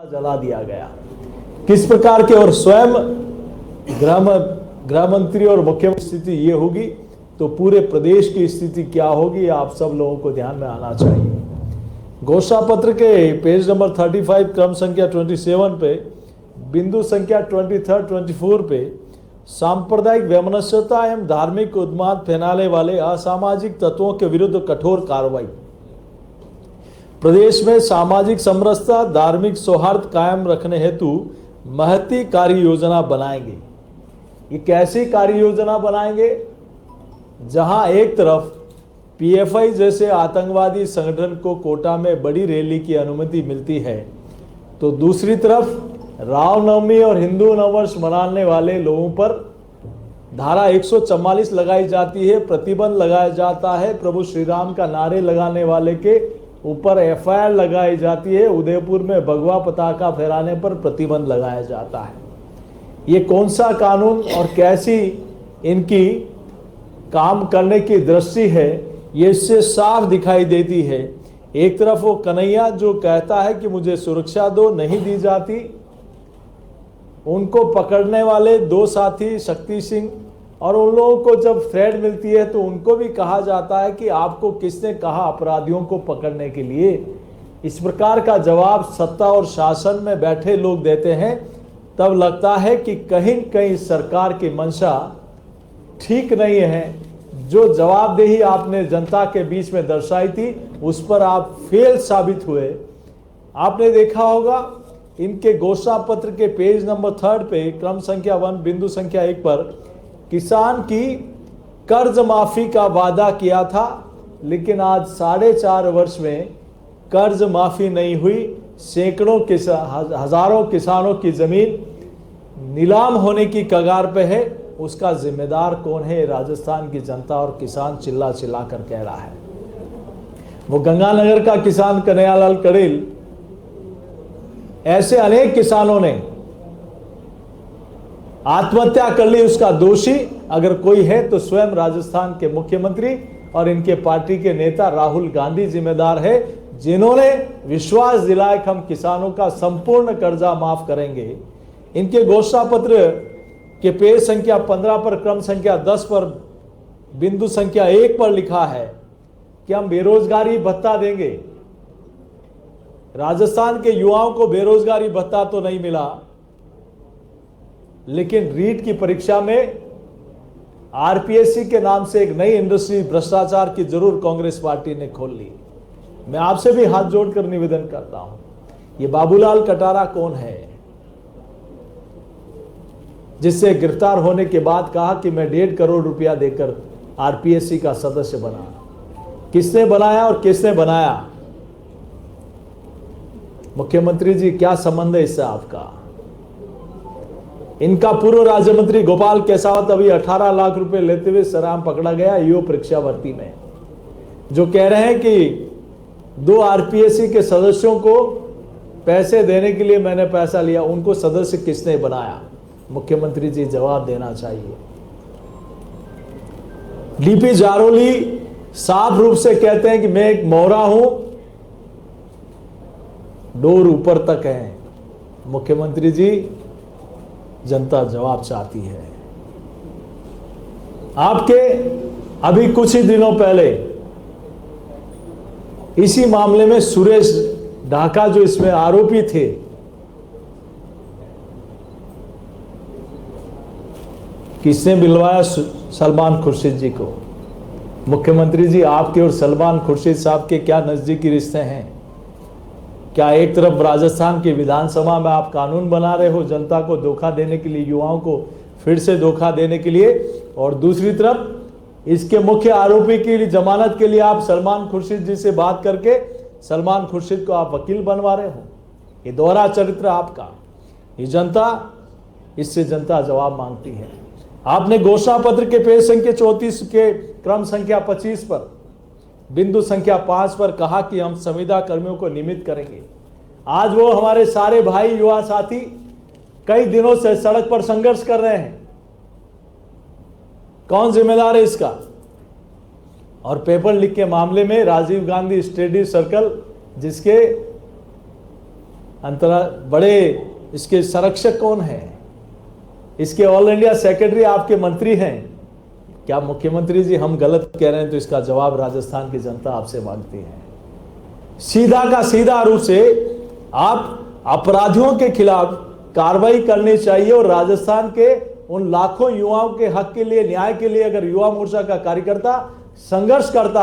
जला दिया गया। किस प्रकार के और स्वयं गृह मंत्री और मुख्यमंत्री स्थिति ये होगी तो पूरे प्रदेश की स्थिति क्या होगी, आप सब लोगों को ध्यान में आना चाहिए। घोषणा पत्र के पेज नंबर 35 क्रम संख्या 27 पे बिंदु संख्या 23-24 पे सांप्रदायिक वैमनस्यता एवं धार्मिक उन्माद फैलाने वाले असामाजिक तत्वों के विरुद्ध कठोर कार्रवाई। प्रदेश में सामाजिक समरसता धार्मिक सौहार्द कायम रखने हेतु महती कार्य योजना बनाएंगे। ये कैसी कार्य योजना बनाएंगे, जहां एक तरफ पीएफआई जैसे आतंकवादी संगठन को कोटा में बड़ी रैली की अनुमति मिलती है, तो दूसरी तरफ रामनवमी और हिंदू नववर्ष मनाने वाले लोगों पर धारा 144 लगाई जाती है, प्रतिबंध लगाया जाता है। प्रभु श्री राम का नारे लगाने वाले के ऊपर एफआईआर लगाई जाती है। उदयपुर में भगवा पताका फहराने पर प्रतिबंध लगाया जाता है। ये कौन सा कानून और कैसी इनकी काम करने की दृष्टि है, ये इससे साफ दिखाई देती है। एक तरफ वो कन्हैया जो कहता है कि मुझे सुरक्षा दो, नहीं दी जाती। उनको पकड़ने वाले दो साथी शक्ति सिंह, और उन लोगों को जब थ्रेड मिलती है तो उनको भी कहा जाता है कि आपको किसने कहा अपराधियों को पकड़ने के लिए। इस प्रकार का जवाब सत्ता और शासन में बैठे लोग देते हैं, तब लगता है कि कहीं कहीं सरकार की मंशा ठीक नहीं है। जो जवाबदेही आपने जनता के बीच में दर्शाई थी, उस पर आप फेल साबित हुए। आपने देखा होगा इनके घोषणा पत्र के पेज नंबर 3 पे क्रम संख्या 1 बिंदु संख्या 1 पर किसान की कर्ज माफी का वादा किया था, लेकिन आज 4.5 वर्ष में कर्ज माफी नहीं हुई। सैकड़ों हजारों किसानों की जमीन नीलाम होने की कगार पे है। उसका जिम्मेदार कौन है? राजस्थान की जनता और किसान चिल्ला चिल्ला कर कह रहा है। वो गंगानगर का किसान कन्हैयालाल कड़ेल, ऐसे अनेक किसानों ने आत्महत्या कर ली। उसका दोषी अगर कोई है तो स्वयं राजस्थान के मुख्यमंत्री और इनके पार्टी के नेता राहुल गांधी जिम्मेदार है, जिन्होंने विश्वास दिलाया कि हम किसानों का संपूर्ण कर्जा माफ करेंगे। इनके घोषणा पत्र के पेज संख्या 15 पर क्रम संख्या 10 पर बिंदु संख्या 1 पर लिखा है कि हम बेरोजगारी भत्ता देंगे। राजस्थान के युवाओं को बेरोजगारी भत्ता तो नहीं मिला, लेकिन रीट की परीक्षा में आरपीएससी के नाम से एक नई इंडस्ट्री भ्रष्टाचार की जरूर कांग्रेस पार्टी ने खोल ली। मैं आपसे भी हाथ जोड़कर निवेदन करता हूं, ये बाबूलाल कटारा कौन है, जिससे गिरफ्तार होने के बाद कहा कि मैं 1.5 करोड़ रुपया देकर आरपीएससी का सदस्य बना। किसने बनाया और किसने बनाया? मुख्यमंत्री जी, क्या संबंध है इससे आपका? इनका पूर्व राज्य मंत्री गोपाल केसावत अभी 18 लाख रुपए लेते हुए सरेआम पकड़ा गया ईओ परीक्षा भर्ती में, जो कह रहे हैं कि 2 आरपीएससी के सदस्यों को पैसे देने के लिए मैंने पैसा लिया। उनको सदस्य किसने बनाया? मुख्यमंत्री जी जवाब देना चाहिए। डीपी जारोली साफ रूप से कहते हैं कि मैं एक मोहरा हूं, डोर ऊपर तक है। मुख्यमंत्री जी, जनता जवाब चाहती है। आपके अभी कुछ ही दिनों पहले इसी मामले में सुरेश ढाका जो इसमें आरोपी थे, किसने मिलवाया? सलमान खुर्शीद जी को। मुख्यमंत्री जी, आपके और सलमान खुर्शीद साहब के क्या नजदीकी रिश्ते हैं? क्या एक तरफ राजस्थान की विधानसभा में आप कानून बना रहे हो जनता को धोखा देने के लिए, युवाओं को फिर से धोखा देने के लिए, और दूसरी तरफ इसके मुख्य आरोपी की जमानत के लिए आप सलमान खुर्शीद जी से बात करके सलमान खुर्शीद को आप वकील बनवा रहे हो। ये दोहरा चरित्र आपका। ये जनता, इससे जनता जवाब मांगती है। आपने घोषणा पत्र के पेज संख्या 34 के क्रम संख्या 25 पर बिंदु संख्या 5 पर कहा कि हम संविदा कर्मियों को नियमित करेंगे। आज वो हमारे सारे भाई युवा साथी कई दिनों से सड़क पर संघर्ष कर रहे हैं। कौन जिम्मेदार है इसका? और पेपर लीक के मामले में राजीव गांधी स्टडी सर्कल, जिसके बड़े इसके संरक्षक कौन है? इसके ऑल इंडिया सेक्रेटरी आपके मंत्री हैं। क्या मुख्यमंत्री जी हम गलत कह रहे हैं तो इसका जवाब राजस्थान की जनता आपसे मांगती है। सीधा का सीधा रूप से आप अपराधियों के खिलाफ कार्रवाई करनी चाहिए और राजस्थान के उन लाखों युवाओं के हक के लिए, न्याय के लिए अगर युवा मोर्चा का कार्यकर्ता संघर्ष करता